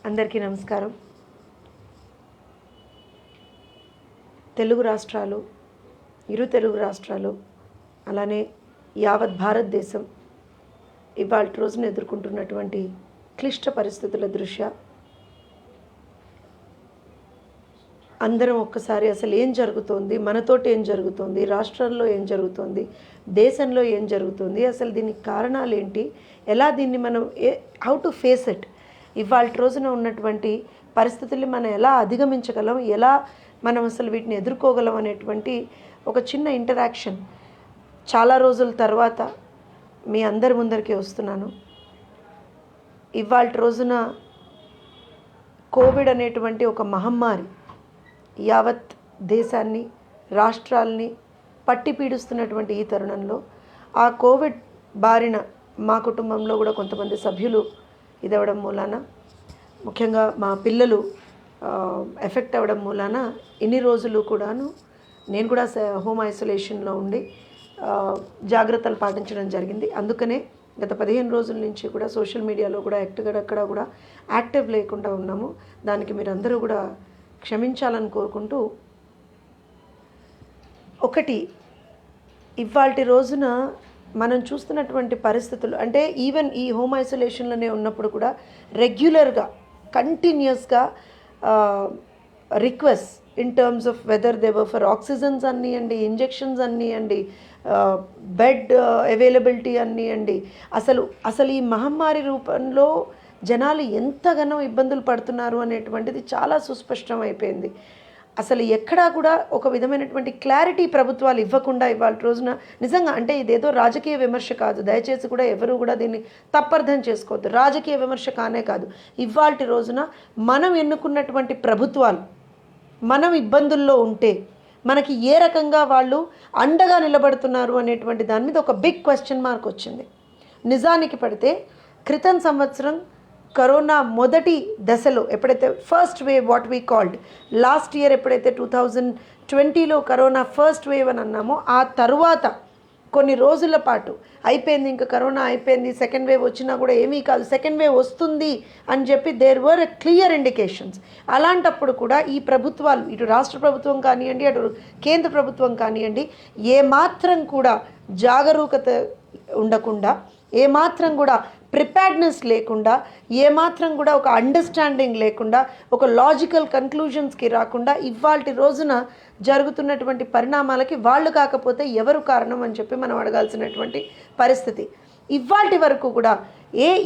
అందరికీ నమస్కారం. తెలుగు రాష్ట్రాలు, ఇరు తెలుగు రాష్ట్రాలు, అలానే యావత్ భారతదేశం ఇవాళ రోజున ఎదుర్కొంటున్నటువంటి క్లిష్ట పరిస్థితుల దృష్ట్యా అందరం ఒక్కసారి అసలు ఏం జరుగుతోంది, మనతోటి ఏం జరుగుతోంది, రాష్ట్రాల్లో ఏం జరుగుతోంది, దేశంలో ఏం జరుగుతుంది, అసలు దీనికి కారణాలు ఏంటి, ఎలా దీన్ని మనం హౌ టు ఫేస్ ఇట్, ఇవాళ రోజున ఉన్నటువంటి పరిస్థితుల్ని మనం ఎలా అధిగమించగలం, ఎలా మనం అసలు వీటిని ఎదుర్కోగలం అనేటువంటి ఒక చిన్న ఇంటరాక్షన్ చాలా రోజుల తర్వాత మీ అందరి ముందరికి వస్తున్నాను. ఇవాళ రోజున కోవిడ్ అనేటువంటి ఒక మహమ్మారి యావత్ దేశాన్ని, రాష్ట్రాల్ని పట్టి పీడిస్తున్నటువంటి ఈ తరుణంలో ఆ కోవిడ్ బారిన మా కుటుంబంలో కూడా కొంతమంది సభ్యులు ఇదవడం మూలాన, ముఖ్యంగా మా పిల్లలు ఎఫెక్ట్ అవ్వడం మూలాన ఇన్ని రోజులు కూడాను నేను కూడా హోమ్ ఐసోలేషన్లో ఉండి జాగ్రత్తలు పాటించడం జరిగింది. అందుకనే గత 15 రోజుల నుంచి కూడా సోషల్ మీడియాలో కూడా ఎక్కడెక్కడ కూడా యాక్టివ్ లేకుండా ఉన్నాము. దానికి మీరందరూ కూడా క్షమించాలని కోరుకుంటూ, ఒకటి ఇవాల్టి రోజున మనం చూస్తున్నటువంటి పరిస్థితులు అంటే ఈవెన్ ఈ హోమ్ ఐసోలేషన్లోనే ఉన్నప్పుడు కూడా రెగ్యులర్గా కంటిన్యూస్గా request in terms of whether there for oxygens అన్నీయండి, ఇంజెక్షన్స్ అన్నీయండి, బెడ్ అవైలబిలిటీ అన్నీయండి, అసలు ఈ మహమ్మారి రూపంలో జనాలు ఎంతగానో ఇబ్బందులు పడుతున్నారు అనేటువంటిది చాలా సుస్పష్టం అయిపోయింది. అసలు ఎక్కడా కూడా ఒక విధమైనటువంటి క్లారిటీ ప్రభుత్వాలు ఇవ్వకుండా ఇవాళ రోజున నిజంగా అంటే ఇదేదో రాజకీయ విమర్శ కాదు, దయచేసి కూడా ఎవరు కూడా దీన్ని తప్పర్థం చేసుకోవద్దు. రాజకీయ విమర్శ కానే కాదు, ఇవాళ రోజున మనం ఎన్నుకున్నటువంటి ప్రభుత్వాలు మనం ఇబ్బందుల్లో ఉంటే మనకి ఏ రకంగా వాళ్ళు అండగా నిలబడుతున్నారు అనేటువంటి దాని మీద ఒక బిగ్ క్వశ్చన్ మార్క్ వచ్చింది. నిజానికి పడితే క్రితం సంవత్సరం కరోనా మొదటి దశలో ఎప్పుడైతే first wave what we called last year ఎప్పుడైతే 2020లో కరోనా ఫస్ట్ వేవ్ అని అన్నామో, ఆ తరువాత కొన్ని రోజుల పాటు అయిపోయింది, ఇంకా కరోనా అయిపోయింది, సెకండ్ వేవ్ వచ్చినా కూడా ఏమీ కాదు, సెకండ్ వేవ్ వస్తుంది అని చెప్పి దేర్ వర్ క్లియర్ ఇండికేషన్స్. అలాంటప్పుడు కూడా ఈ ప్రభుత్వాలు, ఇటు రాష్ట్ర ప్రభుత్వం కానివ్వండి, అటు కేంద్ర ప్రభుత్వం కానివ్వండి, ఏమాత్రం కూడా జాగరూకత ఉండకుండా, ఏమాత్రం కూడా ప్రిపేర్డ్నెస్ లేకుండా, ఏమాత్రం కూడా ఒక అండర్స్టాండింగ్ లేకుండా, ఒక లాజికల్ కన్క్లూజన్స్కి రాకుండా ఇవాల్టి రోజున జరుగుతున్నటువంటి పరిణామాలకి వాళ్ళు కాకపోతే ఎవరు కారణం అని చెప్పి మనం అడగాల్సినటువంటి పరిస్థితి. ఇవాల్టి వరకు కూడా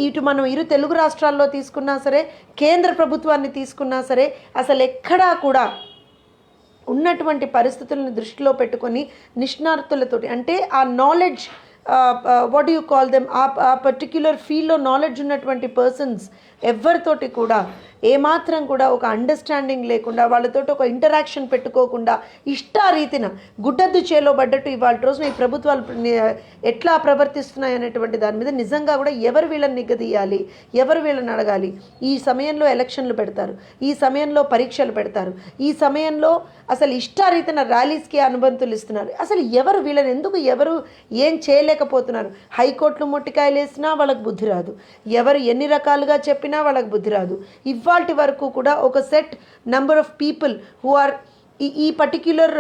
ఇటు మనం ఇరు తెలుగు రాష్ట్రాల్లో తీసుకున్నా సరే, కేంద్ర ప్రభుత్వాన్ని తీసుకున్నా సరే, అసలు ఎక్కడా కూడా ఉన్నటువంటి పరిస్థితులను దృష్టిలో పెట్టుకొని నిష్ణాతులతోటి, అంటే ఆ knowledge what you call them, ఆ పర్టిక్యులర్ ఫీల్డ్లో నాలెడ్జ్ ఉన్నటువంటి పర్సన్స్ ఎవరితోటి కూడా ఏమాత్రం కూడా ఒక అండర్స్టాండింగ్ లేకుండా, వాళ్ళతోటి ఒక ఇంటరాక్షన్ పెట్టుకోకుండా ఇష్టారీతిన గుడ్డద్దు చేలో పడ్డట్టు ఇవాళ రోజున ఈ ప్రభుత్వాలు ఎట్లా ప్రవర్తిస్తున్నాయి అనేటువంటి దాని మీద నిజంగా కూడా ఎవరు వీళ్ళని నిగ్గదీయాలి, ఎవరు వీళ్ళని అడగాలి. ఈ సమయంలో ఎలక్షన్లు పెడతారు, ఈ సమయంలో పరీక్షలు పెడతారు, ఈ సమయంలో అసలు ఇష్టారీతిన ర్యాలీస్కి అనుబంధులు ఇస్తున్నారు. అసలు ఎవరు వీళ్ళని ఎందుకు ఎవరు ఏం చేయలేకపోతున్నారు? హైకోర్టులు మొట్టికాయలు వేసినా వాళ్ళకి బుద్ధి రాదు, ఎవరు ఎన్ని రకాలుగా చెప్పినా వాళ్ళకి బుద్ధి రాదు. ఇవాల్టి వరకు కూడా ఒక set number of people who are ఈ particular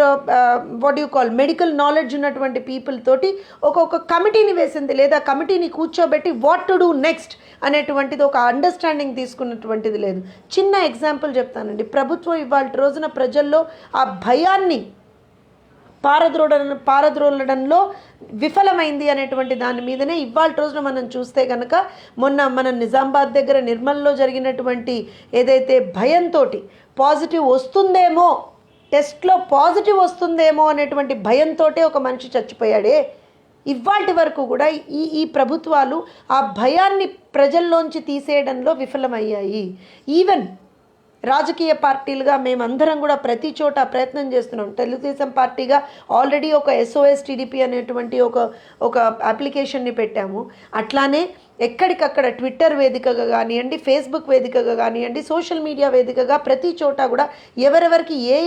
what you call medical knowledge ఉన్నటువంటి పీపుల్ తోటి ఒక కమిటీని వేసింది, లేదా కమిటీని కూర్చోబెట్టి వాట్ టు డూ నెక్స్ట్ అనేటువంటిది ఒక అండర్స్టాండింగ్ తీసుకున్నటువంటిది లేదు. చిన్న ఎగ్జాంపుల్ చెప్తానండి. ప్రభుత్వం ఇవాళ రోజున ప్రజల్లో ఆ భయాన్ని పారద్రోలడంలో విఫలమైంది అనేటువంటి దాని మీదనే ఇవాళ రోజున మనం చూస్తే కనుక మొన్న మన నిజామాబాద్ దగ్గర నిర్మల్లో జరిగినటువంటి ఏదైతే భయంతో పాజిటివ్ వస్తుందేమో, టెస్ట్లో పాజిటివ్ వస్తుందేమో అనేటువంటి భయంతో ఒక మనిషి చచ్చిపోయాడే. ఇవాల్టి వరకు కూడా ఈ ప్రభుత్వాలు ఆ భయాన్ని ప్రజల్లోంచి తీసేయడంలో విఫలమయ్యాయి. ఈవెన్ రాజకీయ పార్టీలుగా మేమందరం కూడా ప్రతి చోట ప్రయత్నం చేస్తున్నాం. తెలుగుదేశం పార్టీగా ఆల్రెడీ ఒక SOS TDP అనేటువంటి ఒక అప్లికేషన్ని పెట్టాము. అట్లానే ఎక్కడికక్కడ ట్విట్టర్ వేదికగా కానివ్వండి, ఫేస్బుక్ వేదికగా కానివ్వండి, సోషల్ మీడియా వేదికగా ప్రతి చోట కూడా ఎవరెవరికి ఏ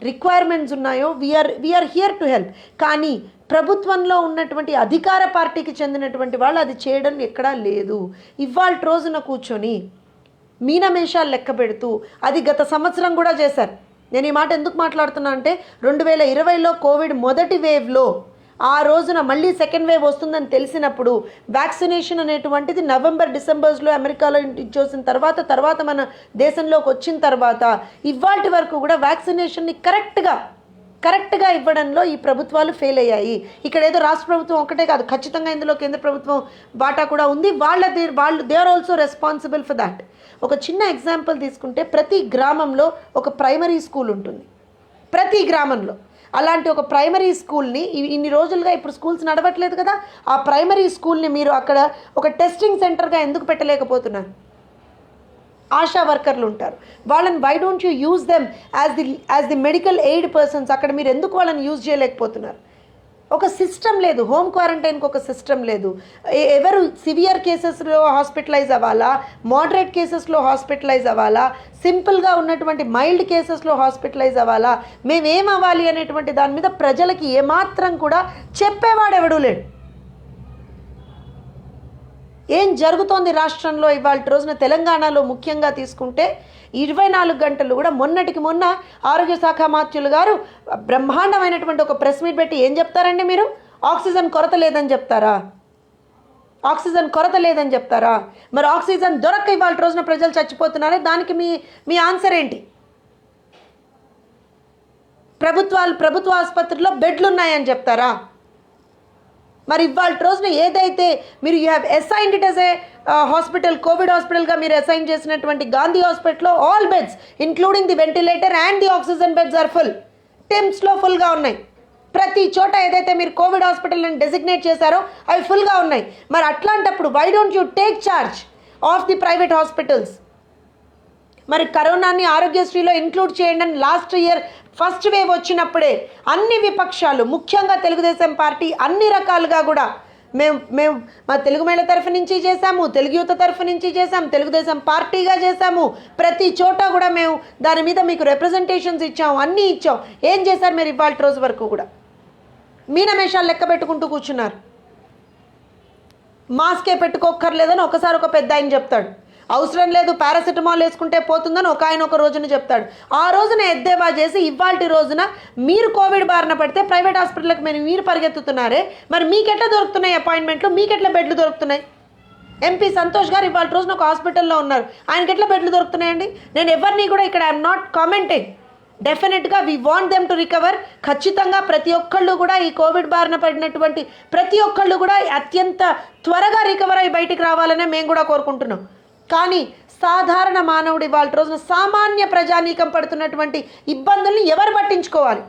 రిక్వైర్మెంట్స్ ఉన్నాయో వీఆర్ హియర్ టు హెల్ప్. కానీ ప్రభుత్వంలో ఉన్నటువంటి అధికార పార్టీకి చెందినటువంటి వాళ్ళు అది చేయడం ఎక్కడా లేదు. ఇవాళ రోజున కూర్చొని మీనమేషాలు లెక్క పెడుతూ అది గత సంవత్సరం కూడా చేశారు. నేను ఈ మాట ఎందుకు మాట్లాడుతున్నా అంటే 2020లో కోవిడ్ మొదటి వేవ్లో ఆ రోజున మళ్ళీ సెకండ్ వేవ్ వస్తుందని తెలిసినప్పుడు వ్యాక్సినేషన్ అనేటువంటిది నవంబర్ డిసెంబర్స్లో అమెరికాలో ఇచ్చేసిన తర్వాత మన దేశంలోకి వచ్చిన తర్వాత ఇవాల్టి వరకు కూడా వ్యాక్సినేషన్ని కరెక్ట్గా ఇవ్వడంలో ఈ ప్రభుత్వాలు ఫెయిల్ అయ్యాయి. ఇక్కడ ఏదో రాష్ట్ర ప్రభుత్వం ఒకటే కాదు, ఖచ్చితంగా ఇందులో కేంద్ర ప్రభుత్వం వాటా కూడా ఉంది. వాళ్ళు they are also responsible for that. ఒక చిన్న ఎగ్జాంపుల్ తీసుకుంటే ప్రతి గ్రామంలో ఒక ప్రైమరీ స్కూల్ ఉంటుంది. ప్రతి గ్రామంలో అలాంటి ఒక ప్రైమరీ స్కూల్ని ఇన్ని రోజులుగా ఇప్పుడు స్కూల్స్ నడవట్లేదు కదా, ఆ ప్రైమరీ స్కూల్ని మీరు అక్కడ ఒక టెస్టింగ్ సెంటర్గా ఎందుకు పెట్టలేకపోతున్నారు? ఆశా వర్కర్లు ఉంటారు, వాళ్ళని why don't you use them as the medical aid persons? అక్కడ మీరు ఎందుకు వాళ్ళని యూజ్ చేయలేకపోతున్నారు? ఒక సిస్టమ్ లేదు, హోమ్ క్వారంటైన్కి ఒక సిస్టమ్ లేదు. ఎవరు సివియర్ కేసెస్లో హాస్పిటలైజ్ అవ్వాలా, మోడరేట్ కేసెస్లో హాస్పిటలైజ్ అవ్వాలా, సింపుల్గా ఉన్నటువంటి మైల్డ్ కేసెస్లో హాస్పిటలైజ్ అవ్వాలా, మేమేం అవ్వాలి అనేటువంటి దాని మీద ప్రజలకి ఏమాత్రం కూడా చెప్పేవాడు ఎవడూ లేడు. ఏం జరుగుతోంది రాష్ట్రంలో ఇవాళ రోజున తెలంగాణలో ముఖ్యంగా తీసుకుంటే 24 గంటలు కూడా మొన్నటికి మొన్న ఆరోగ్య శాఖ మంత్రులు గారు బ్రహ్మాండమైనటువంటి ఒక ప్రెస్ మీట్ పెట్టి ఏం చెప్తారండి మీరు? ఆక్సిజన్ కొరత లేదని చెప్తారా? ఆక్సిజన్ కొరత లేదని చెప్తారా? మరి ఆక్సిజన్ దొరక్క ఇవాళ రోజున ప్రజలు చచ్చిపోతున్నారే, దానికి మీ ఆన్సర్ ఏంటి? ప్రభుత్వ ఆసుపత్రిలో బెడ్లు ఉన్నాయని చెప్తారా? మరి ఇవాళ రోజున ఏదైతే మీరు you have assigned it as a hospital, COVID హాస్పిటల్గా మీరు అసైన్ చేసినటువంటి గాంధీ హాస్పిటల్లో all beds including the ventilator and the oxygen beds are full. టిమ్స్లో ఫుల్గా ఉన్నాయి. ప్రతి చోట ఏదైతే మీరు కోవిడ్ హాస్పిటల్ అని డెసిగ్నేట్ చేశారో అవి ఫుల్గా ఉన్నాయి. మరి అట్లాంటప్పుడు why don't you take charge of the private hospitals? మరి కరోనాని ఆరోగ్యశ్రీలో ఇంక్లూడ్ చేయండి అని లాస్ట్ ఇయర్ ఫస్ట్ వేవ్ వచ్చినప్పుడే అన్ని విపక్షాలు, ముఖ్యంగా తెలుగుదేశం పార్టీ అన్ని రకాలుగా కూడా మేము మా తెలుగు మహిళ తరఫు నుంచి చేశాము, తెలుగు యువత తరఫు నుంచి చేశాము, తెలుగుదేశం పార్టీగా చేశాము. ప్రతి చోట కూడా మేము దాని మీద మీకు రిప్రజెంటేషన్స్ ఇచ్చాము, అన్నీ ఇచ్చాం. ఏం చేశారు మీరు ఇవాళ రోజు వరకు కూడా? మీనమేషాలు లెక్క పెట్టుకుంటూ కూర్చున్నారు. మాస్కే పెట్టుకోక్కర్లేదని ఒకసారి ఒక పెద్ద ఆయన చెప్తాడు, అవసరం లేదు పారాసిటమాల్ వేసుకుంటే పోతుందని ఒక ఆయన ఒక రోజున చెప్తాడు. ఆ రోజున ఎద్దేవా చేసి ఇవాల్టి రోజున మీరు కోవిడ్ బారిన పడితే ప్రైవేట్ హాస్పిటల్కి మీరు పరిగెత్తుతున్నారే, మరి మీకెట్లా దొరుకుతున్నాయి అపాయింట్మెంట్లు, మీకెట్లా బెడ్లు దొరుకుతున్నాయి? ఎంపీ సంతోష్ గారు ఇవాళ రోజున ఒక హాస్పిటల్లో ఉన్నారు, ఆయనకి ఎట్లా బెడ్లు దొరుకుతున్నాయండి? నేను ఎవరిని కూడా ఇక్కడ ఐఎమ్ నాట్ కామెంటింగ్. డెఫినెట్గా we want them to recover. ఖచ్చితంగా ప్రతి ఒక్కళ్ళు కూడా ఈ కోవిడ్ బారిన పడినటువంటి ప్రతి ఒక్కళ్ళు కూడా అత్యంత త్వరగా రికవర్ అయ్యి బయటికి రావాలనే మేము కూడా కోరుకుంటున్నాం. కానీ సాధారణ మానవుడి వాళ్ళ రోజున సామాన్య ప్రజానీకం పడుతున్నటువంటి ఇబ్బందుల్ని ఎవరు పట్టించుకోవాలి?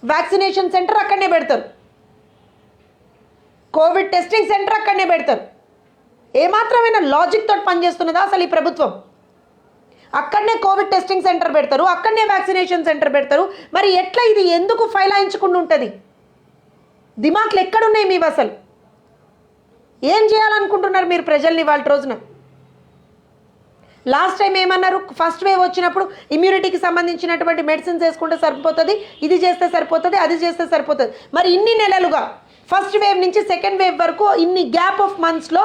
వ్యాక్సినేషన్ సెంటర్ అక్కడనే పెడతారు, కోవిడ్ టెస్టింగ్ సెంటర్ అక్కడనే పెడతారు. ఏమాత్రమైన లాజిక్ తోటి పనిచేస్తున్నదా అసలు ఈ ప్రభుత్వం? అక్కడనే కోవిడ్ టెస్టింగ్ సెంటర్ పెడతారు, అక్కడనే వ్యాక్సినేషన్ సెంటర్ పెడతారు. మరి ఎట్లా ఇది ఎందుకు ఫైలాయించుకుంటూ ఉంటుంది? దిమాక్లు ఎక్కడున్నాయి మీవి? అసలు ఏం చేయాలనుకుంటున్నారు మీరు ప్రజల్ని వాళ్ళ రోజున? లాస్ట్ టైం ఏమన్నారు? ఫస్ట్ వేవ్ వచ్చినప్పుడు ఇమ్యూనిటీకి సంబంధించినటువంటి మెడిసిన్స్ వేసుకుంటే సరిపోతుంది, ఇది చేస్తే సరిపోతుంది, అది చేస్తే సరిపోతుంది. మరి ఇన్ని నెలలుగా ఫస్ట్ వేవ్ నుంచి సెకండ్ వేవ్ వరకు ఇన్ని గ్యాప్ ఆఫ్ మంత్స్లో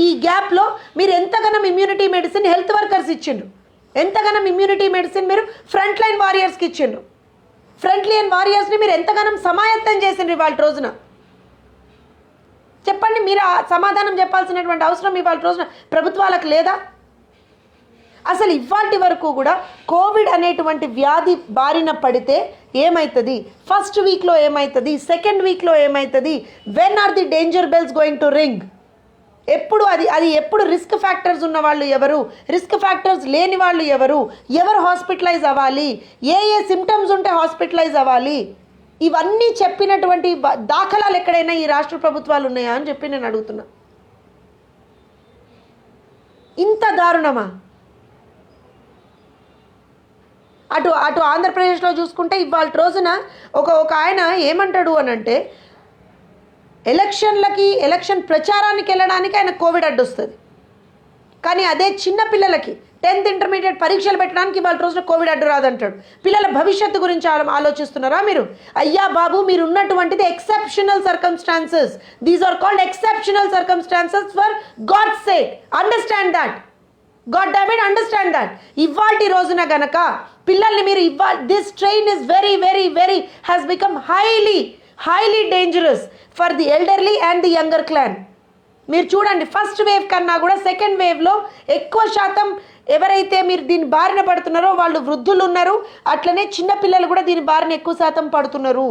ఈ గ్యాప్లో మీరు ఎంతగానం ఇమ్యూనిటీ మెడిసిన్ హెల్త్ వర్కర్స్ ఇచ్చిండ్రు, ఎంతగానం ఇమ్యూనిటీ మెడిసిన్ మీరు ఫ్రంట్ లైన్ వారియర్స్కి ఇచ్చిండ్రు, ఫ్రంట్ లైన్ వారియర్స్ని మీరు ఎంతగానం సమాయత్తం చేసిండ్రు ఇవాళ రోజున? చెప్పండి, మీరు సమాధానం చెప్పాల్సినటువంటి అవసరం ఇవాళ రోజున ప్రభుత్వాలకు లేదా? అసలు ఇవాటి వరకు కూడా కోవిడ్ అనేటువంటి వ్యాధి బారిన పడితే ఏమవుతుంది, ఫస్ట్ వీక్లో ఏమవుతుంది, సెకండ్ వీక్లో ఏమవుతుంది, when are the danger bells going to ring, ఎప్పుడు అది ఎప్పుడు రిస్క్ ఫ్యాక్టర్స్ ఉన్న వాళ్ళు ఎవరు, రిస్క్ ఫ్యాక్టర్స్ లేని వాళ్ళు ఎవరు హాస్పిటలైజ్ అవ్వాలి, ఏ సిమ్టమ్స్ ఉంటే హాస్పిటలైజ్ అవ్వాలి, ఇవన్నీ చెప్పినటువంటి దాఖలాలు ఎక్కడైనా ఈ రాష్ట్ర ప్రభుత్వాలు ఉన్నాయా అని చెప్పి నేను అడుగుతున్నా. ఇంత దారుణమా? అటు ఆంధ్రప్రదేశ్లో చూసుకుంటే ఇవాళ రోజున ఒక ఆయన ఏమంటాడు అని అంటే, ఎలక్షన్ ప్రచారానికి వెళ్ళడానికి ఆయన కోవిడ్ అడ్డొస్తుంది, కానీ అదే చిన్న పిల్లలకి 10th ఇంటర్మీడియట్ పరీక్షలు పెట్టడానికి ఇవాళ రోజున కోవిడ్ అడ్డు రాదంటాడు. పిల్లల భవిష్యత్తు గురించి ఆలోచిస్తున్నారా మీరు? అయ్యా బాబు, మీరు ఉన్నటువంటిది exceptional circumstances. These are called exceptional circumstances. For god's sake understand that. God damn it, understand that. ఇవాల్టి రోజున గనక పిల్లల్ని మీరు this train is very very very has become highly dangerous for the elderly and the younger clan. మీరు చూడండి, first wave కన్నా కూడా second వేవ్లో ఎక్కువ శాతం ఎవరైతే మీరు దీని బారిన పడుతున్నారో వాళ్ళు వృద్ధులు ఉన్నారు, అట్లనే చిన్నపిల్లలు కూడా దీని బారిన ఎక్కువ శాతం పడుతున్నారు.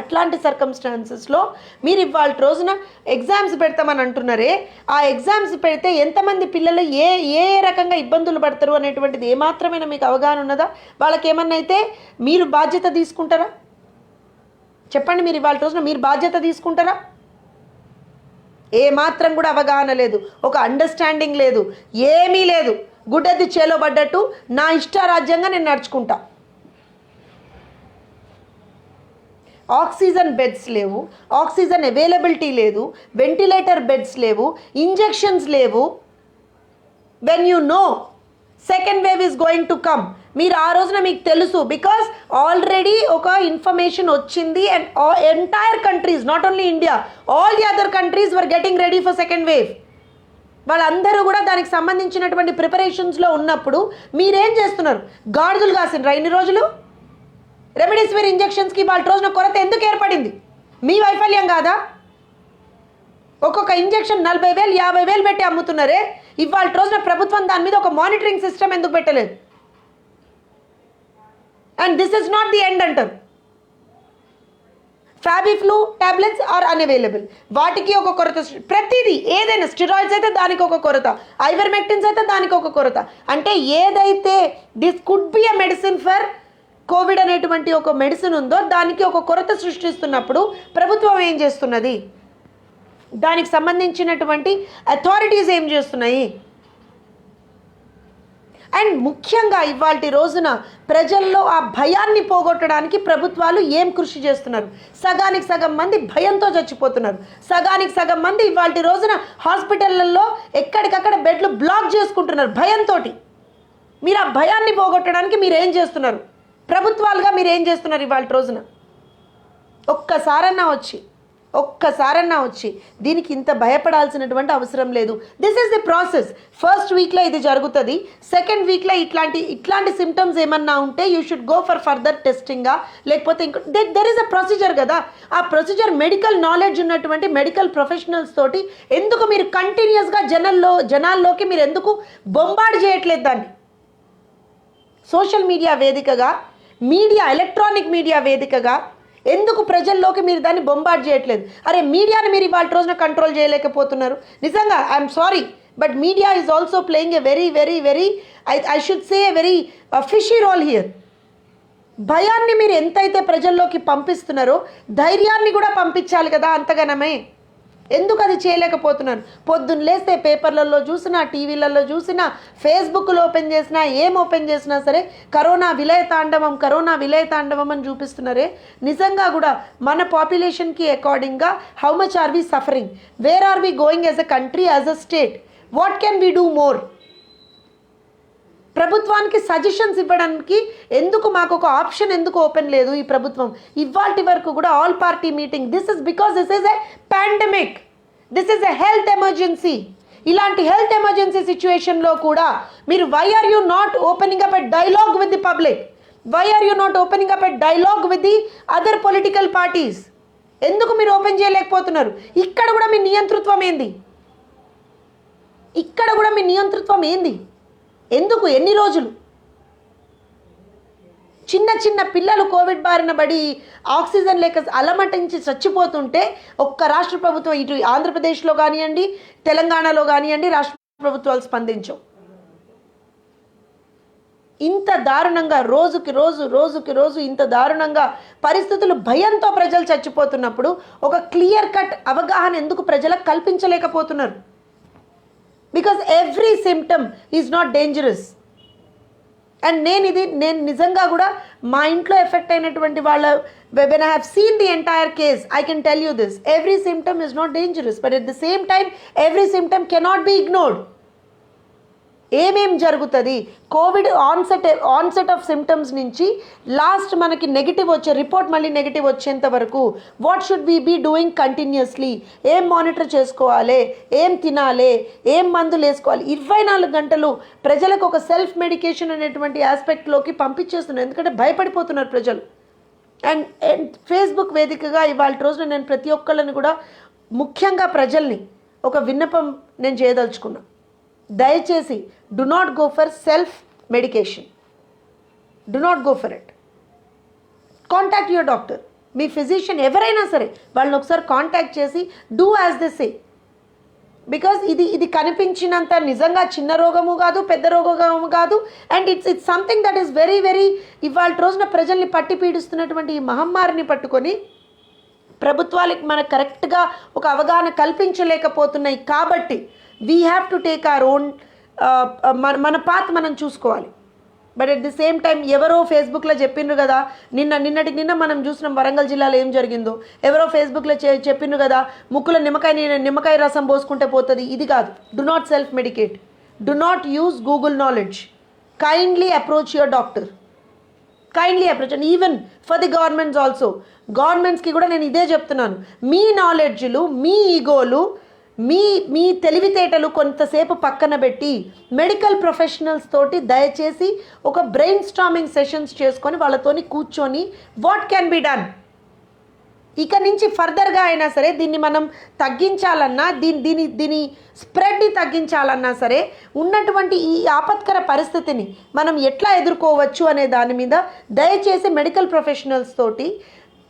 అట్లాంటి సర్కమ్స్టాన్సెస్లో మీరు ఇవాళ రోజున ఎగ్జామ్స్ పెడతామని అంటున్నారే, ఆ ఎగ్జామ్స్ పెడితే ఎంతమంది పిల్లలు ఏ రకంగా ఇబ్బందులు పడతారు అనేటువంటిది ఏమాత్రమైనా మీకు అవగాహన ఉన్నదా? వాళ్ళకి ఏమన్నా అయితే మీరు బాధ్యత తీసుకుంటారా? చెప్పండి, మీరు ఇవాళ రోజున మీరు బాధ్యత తీసుకుంటారా? ఏమాత్రం కూడా అవగాహన లేదు, ఒక అండర్స్టాండింగ్ లేదు, ఏమీ లేదు. గుడ్డది చేలో పడ్డట్టు నా ఇష్టారాజ్యంగా నేను నడుచుకుంటా. ఆక్సిజన్ బెడ్స్ లేవు, ఆక్సిజన్ అవైలబిలిటీ లేదు, వెంటిలేటర్ బెడ్స్ లేవు, ఇంజెక్షన్స్ లేవు. When you know second wave is going to come, మీరు ఆ రోజున మీకు తెలుసు, బికాస్ ఆల్రెడీ ఒక ఇన్ఫర్మేషన్ వచ్చింది. And entire countries, not only India, all the other countries were getting ready for second wave. వాళ్ళందరూ కూడా దానికి సంబంధించినటువంటి ప్రిపరేషన్స్లో ఉన్నప్పుడు మీరేం చేస్తున్నారు? గాడిదలు కాసినరా ఇన్ని రోజులు? రెమిడిసివిర్ ఇంజెక్షన్స్కి వాళ్ళ రోజున కొరత ఎందుకు ఏర్పడింది? మీ వైఫల్యం కాదా? ఒక్కొక్క ఇంజెక్షన్ 40,000 50,000 పెట్టి అమ్ముతున్నారే, ఇవాళ రోజున ప్రభుత్వం దాని మీద ఒక మానిటరింగ్ సిస్టమ్ ఎందుకు పెట్టలేదు? And this is not the end అంటారు. ఫ్యాబిఫ్లూ టాబ్లెట్స్ ఆర్ అన్అవైలబుల్, వాటికి ఒక కొరత. ప్రతిదీ ఏదైనా స్టిరాయిడ్స్ అయితే దానికి ఒక కొరత, ఐవర్మెక్టిన్స్ అయితే దానికి ఒక కొరత. అంటే ఏదైతే this could be a medicine for Covid అనేటువంటి ఒక మెడిసిన్ ఉందో దానికి ఒక కొరత సృష్టిస్తున్నప్పుడు ప్రభుత్వం ఏం చేస్తున్నది? దానికి సంబంధించినటువంటి అథారిటీస్ ఏం చేస్తున్నాయి? అండ్ ముఖ్యంగా ఇవాల్టి రోజున ప్రజల్లో ఆ భయాన్ని పోగొట్టడానికి ప్రభుత్వాలు ఏం కృషి చేస్తున్నారు? సగానికి సగం మంది భయంతో చచ్చిపోతున్నారు. సగానికి సగం మంది ఇవాల్టి రోజున హాస్పిటళ్లలో ఎక్కడికక్కడ బెడ్లు బ్లాక్ చేసుకుంటున్నారు భయంతో. మీరు ఆ భయాన్ని పోగొట్టడానికి మీరు ఏం చేస్తున్నారు? ప్రభుత్వాలుగా మీరు ఏం చేస్తున్నారు ఇవాళ రోజున? ఒక్కసారన్నా వచ్చి దీనికి ఇంత భయపడాల్సినటువంటి అవసరం లేదు. This is the process. First వీక్లో ఇది జరుగుతుంది, సెకండ్ వీక్లో ఇట్లాంటి సిమ్టమ్స్ ఏమన్నా ఉంటే you should go for further టెస్టింగా, లేకపోతే ఇంకో దెర్ ఈస్ అ ప్రొసీజర్ కదా. ఆ ప్రొసీజర్ మెడికల్ నాలెడ్జ్ ఉన్నటువంటి మెడికల్ ప్రొఫెషనల్స్ తోటి ఎందుకు మీరు కంటిన్యూస్గా జనాల్లోకి మీరు ఎందుకు బొంబార్డ్ చేయట్లేదు? దాన్ని సోషల్ మీడియా వేదికగా, ఎలక్ట్రానిక్ మీడియా వేదికగా ఎందుకు ప్రజల్లోకి మీరు దాన్ని బొంబార్డ్ చేయట్లేదు? అరే, మీడియాని మీరు ఇవాళ రోజున కంట్రోల్ చేయలేకపోతున్నారు. నిజంగా I'm sorry, but media is also playing a very very very I should say a very fishy role here. భయాన్ని మీరు ఎంతైతే ప్రజల్లోకి పంపిస్తున్నారో ధైర్యాన్ని కూడా పంపించాలి కదా అంతగానమే. ఎందుకు అది చేయలేకపోతున్నారు? పొద్దున్న లేస్తే పేపర్లలో చూసినా, టీవీలలో చూసినా, ఫేస్బుక్లో ఓపెన్ చేసినా, ఏం ఓపెన్ చేసినా సరే కరోనా విలయ తాండవం అని చూపిస్తున్నారే. నిజంగా కూడా మన పాపులేషన్కి అకార్డింగ్గా how much are we suffering? Where are we going as a country, as a state? What can we do more? ప్రభుత్వానికి సజెషన్స్ ఇవ్వడానికి ఎందుకు మాకు ఒక ఆప్షన్ ఎందుకు ఓపెన్ లేదు ఈ ప్రభుత్వం? ఇవాల్టి వరకు కూడా all party meeting. This is because this is a pandemic, this is a health emergency. ఇలాంటి హెల్త్ ఎమర్జెన్సీ సిచ్యువేషన్లో కూడా మీరు why are you not opening up a dialogue with the public? Why are you not opening up a dialogue with the other political parties? ఎందుకు మీరు open చేయలేకపోతున్నారు? ఇక్కడ కూడా మీ నియంతృత్వం ఏంది? ఎందుకు? ఎన్ని రోజులు? చిన్న పిల్లలు కోవిడ్ బారిన పడి ఆక్సిజన్ లేక అలమటించి చచ్చిపోతుంటే ఒక్క రాష్ట్ర ప్రభుత్వం, ఇటు ఆంధ్రప్రదేశ్లో కానివ్వండి, తెలంగాణలో కానివ్వండి, రాష్ట్ర ప్రభుత్వాలు స్పందించవు. ఇంత దారుణంగా రోజుకి రోజు ఇంత దారుణంగా పరిస్థితులు, భయంతో ప్రజలు చచ్చిపోతున్నప్పుడు ఒక క్లియర్ కట్ అవగాహన ఎందుకు ప్రజలకు కల్పించలేకపోతున్నారు? Because every symptom is not dangerous. And నేను నిజంగా కూడా మా ఇంట్లో ఎఫెక్ట్ అయినటువంటి వాళ్ళ, when I have seen the entire case, I can tell you this: every symptom is not dangerous, but at the same time every symptom cannot be ignored. ఏమేం జరుగుతుంది, COVID onset of symptoms నుంచి last మనకి negative వచ్చే report మళ్ళీ negative వచ్చేంత వరకు what should we be doing continuously, ఏం monitor చేసుకోవాలి, ఏం తినాలి, ఏం మందులు వేసుకోవాలి. 24 గంటలు ప్రజలకు ఒక సెల్ఫ్ మెడికేషన్ అనేటువంటి ఆస్పెక్ట్లోకి పంపించేస్తున్నారు. ఎందుకంటే భయపడిపోతున్నారు ప్రజలు. అండ్ ఫేస్బుక్ వేదికగా ఇవాళ రోజున నేను ప్రతి ఒక్కళ్ళని కూడా, ముఖ్యంగా ప్రజల్ని ఒక విన్నపం నేను చేయదలుచుకున్నా. దయచేసి do not go for self medication, do not go for it. Contact your doctor, me physician ఎవరైనా సరే వాళ్ళని ఒకసారి కాంటాక్ట్ చేసి do as the say. Because ఇది కనిపించినంత నిజంగా చిన్న రోగము కాదు, పెద్ద రోగము కాదు. And it's something that is very very, ఇవాళ రోజున ప్రజల్ని పట్టి పీడిస్తున్నటువంటి ఈ మహమ్మారిని పట్టుకొని ప్రభుత్వాలకు మనకు కరెక్ట్గా ఒక అవగాహన కల్పించలేకపోతున్నాయి. కాబట్టి we have to take our own, మన పాత్ మనం చూసుకోవాలి. But at the same time ఎవరో ఫేస్బుక్లో చెప్పిండ్రు కదా, నిన్న మనం చూసినాం వరంగల్ జిల్లాలో ఏం జరిగిందో. ఎవరో ఫేస్బుక్లో చెప్పిండ్రు కదా, ముక్కులో నిమ్మకాయ రసం పోసుకుంటే పోతుంది. ఇది కాదు. Do not self medicate, do not use Google knowledge. Kindly approach your doctor, kindly approach. And even for the governments also, గవర్నమెంట్స్కి కూడా నేను ఇదే చెప్తున్నాను. మీ నాలెడ్జ్లు, మీ ఈగోలు, మీ తెలివితేటలు కొంతసేపు పక్కన పెట్టి మెడికల్ ప్రొఫెషనల్స్ తోటి దయచేసి ఒక బ్రెయిన్ స్టార్మింగ్ సెషన్స్ చేసుకొని వాళ్ళతోని కూర్చొని వాట్ క్యాన్ బి డన్. ఇక నుంచి ఫర్దర్గా అయినా సరే దీన్ని మనం తగ్గించాలన్నా, దీని స్ప్రెడ్ని తగ్గించాలన్నా సరే ఉన్నటువంటి ఈ ఆపత్కర పరిస్థితిని మనం ఎట్లా ఎదుర్కోవచ్చు అనే దాని మీద దయచేసి మెడికల్ ప్రొఫెషనల్స్ తోటి,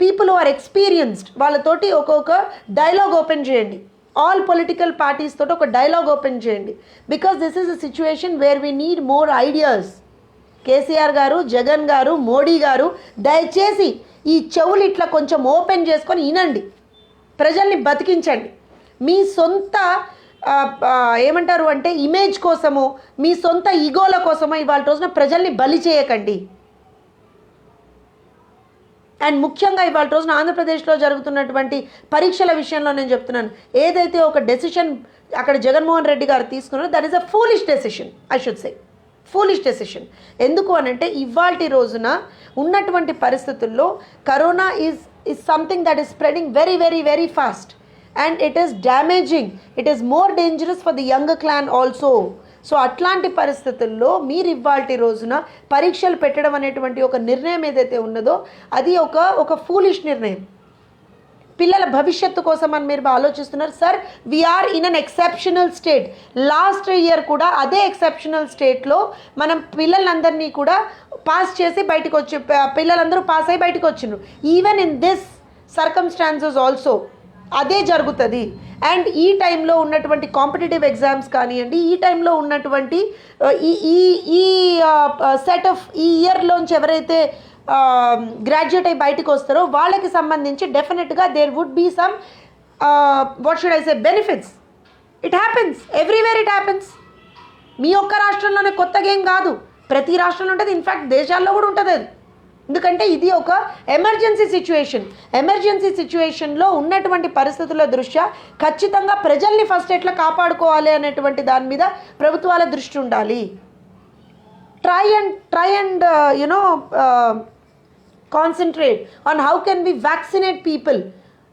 పీపుల్ హు ఆర్ ఎక్స్పీరియన్స్డ్ వాళ్ళతోటి ఒక్కొక్క డైలాగ్ ఓపెన్ చేయండి. ఆల్ పొలిటికల్ పార్టీస్ తోటి ఒక డైలాగ్ ఓపెన్ చేయండి. Because this is a situation where we need more ideas. KCR గారు, జగన్ గారు, మోడీ గారు దయచేసి ఈ చెవులు ఇట్లా కొంచెం ఓపెన్ చేసుకొని వినండి, ప్రజల్ని బతికించండి. మీ సొంత ఏమంటారు అంటే ఇమేజ్ కోసమో, మీ సొంత ఈగోల కోసమో ఇవాళ రోజున ప్రజల్ని బలి చేయకండి. అండ్ ముఖ్యంగా ఇవాళ రోజున ఆంధ్రప్రదేశ్లో జరుగుతున్నటువంటి పరీక్షల విషయంలో నేను చెప్తున్నాను, ఏదైతే ఒక డెసిషన్ అక్కడ జగన్మోహన్ రెడ్డి గారు తీసుకున్నారో that is a foolish decision, I should say foolish decision. ఎందుకు అనంటే ఇవాల్టి రోజున ఉన్నటువంటి పరిస్థితుల్లో corona is something that is spreading very very very fast and it is damaging, it is more dangerous for the young clan also. So అట్లాంటి పరిస్థితుల్లో మీరు ఇవాల్టి రోజున పరీక్షలు పెట్టడం అనేటువంటి ఒక నిర్ణయం ఏదైతే ఉన్నదో అది ఒక ఫూలిష్ నిర్ణయం. పిల్లల భవిష్యత్తు కోసం అని మీరు ఆలోచిస్తున్నారు. Sir, we're in an exceptional state. Last year కూడా అదే ఎక్సెప్షనల్ స్టేట్లో మనం పిల్లలందరినీ కూడా పాస్ చేసి బయటకు వచ్చి, పిల్లలందరూ పాస్ అయ్యి బయటకు వచ్చిండ్రు. Even in this circumstances also అదే జరుగుతుంది. అండ్ ఈ టైంలో ఉన్నటువంటి కాంపిటేటివ్ ఎగ్జామ్స్ కానివ్వండి, ఈ టైంలో ఉన్నటువంటి ఈ సెట్ ఆఫ్ ఈ ఇయర్లోంచి ఎవరైతే గ్రాడ్యుయేట్ అయ్యి బయటకు వస్తారో వాళ్ళకి సంబంధించి డెఫినెట్గా there would be some what should I say benefits. It happens everywhere, it happens. మీ ఒక్క రాష్ట్రంలోనే కొత్తగా ఏం కాదు, ప్రతి రాష్ట్రంలో ఉంటుంది. ఇన్ఫ్యాక్ట్ దేశాల్లో కూడా ఉంటుంది అది. ఎందుకంటే ఇది ఒక ఎమర్జెన్సీ సిచ్యువేషన్లో ఉన్నటువంటి పరిస్థితుల దృష్ట్యా ఖచ్చితంగా ప్రజల్ని ఫస్ట్ ఎట్లా కాపాడుకోవాలి అనేటువంటి దాని మీద ప్రభుత్వాల దృష్టి ఉండాలి. Try and concentrate on how can we vaccinate people.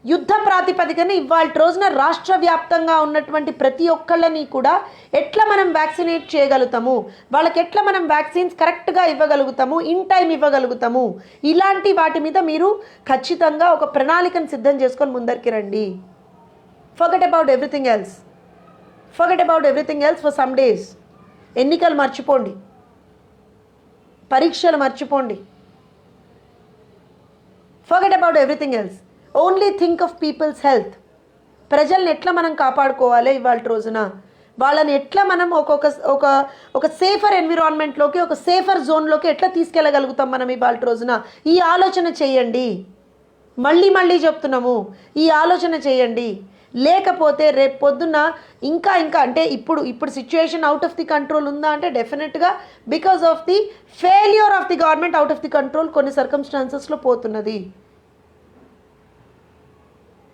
యుద్ధ ప్రాతిపదికన ఇవాళ రోజున రాష్ట్ర వ్యాప్తంగా ఉన్నటువంటి ప్రతి ఒక్కళ్ళని కూడా ఎట్లా మనం వ్యాక్సినేట్ చేయగలుగుతాము, వాళ్ళకి ఎట్లా మనం వ్యాక్సిన్స్ కరెక్ట్గా ఇవ్వగలుగుతాము, ఇన్ టైం ఇవ్వగలుగుతాము, ఇలాంటి వాటి మీద మీరు ఖచ్చితంగా ఒక ప్రణాళికను సిద్ధం చేసుకొని ముందరికి రండి. Forget about everything else for some days. ఎన్నికలు మర్చిపోండి, పరీక్షలు మర్చిపోండి. Forget about everything else. Only think of people's health. ప్రజల్ని ఎట్లా మనం కాపాడుకోవాలి, ఇవాళ రోజున వాళ్ళని ఎట్లా మనం ఒక సేఫర్ ఎన్విరాన్మెంట్లోకి, ఒక సేఫర్ జోన్లోకి ఎట్లా తీసుకెళ్ళగలుగుతాం మనం ఇవాళ రోజున. ఈ ఆలోచన చేయండి. మళ్ళీ చెప్తున్నాము, ఈ ఆలోచన చేయండి. లేకపోతే రేపు పొద్దున్న ఇంకా అంటే ఇప్పుడు situation out of the control ఉందా అంటే డెఫినెట్గా because of the failure of the government out of the control కొన్ని సర్కమ్స్టాన్సెస్లో పోతున్నది.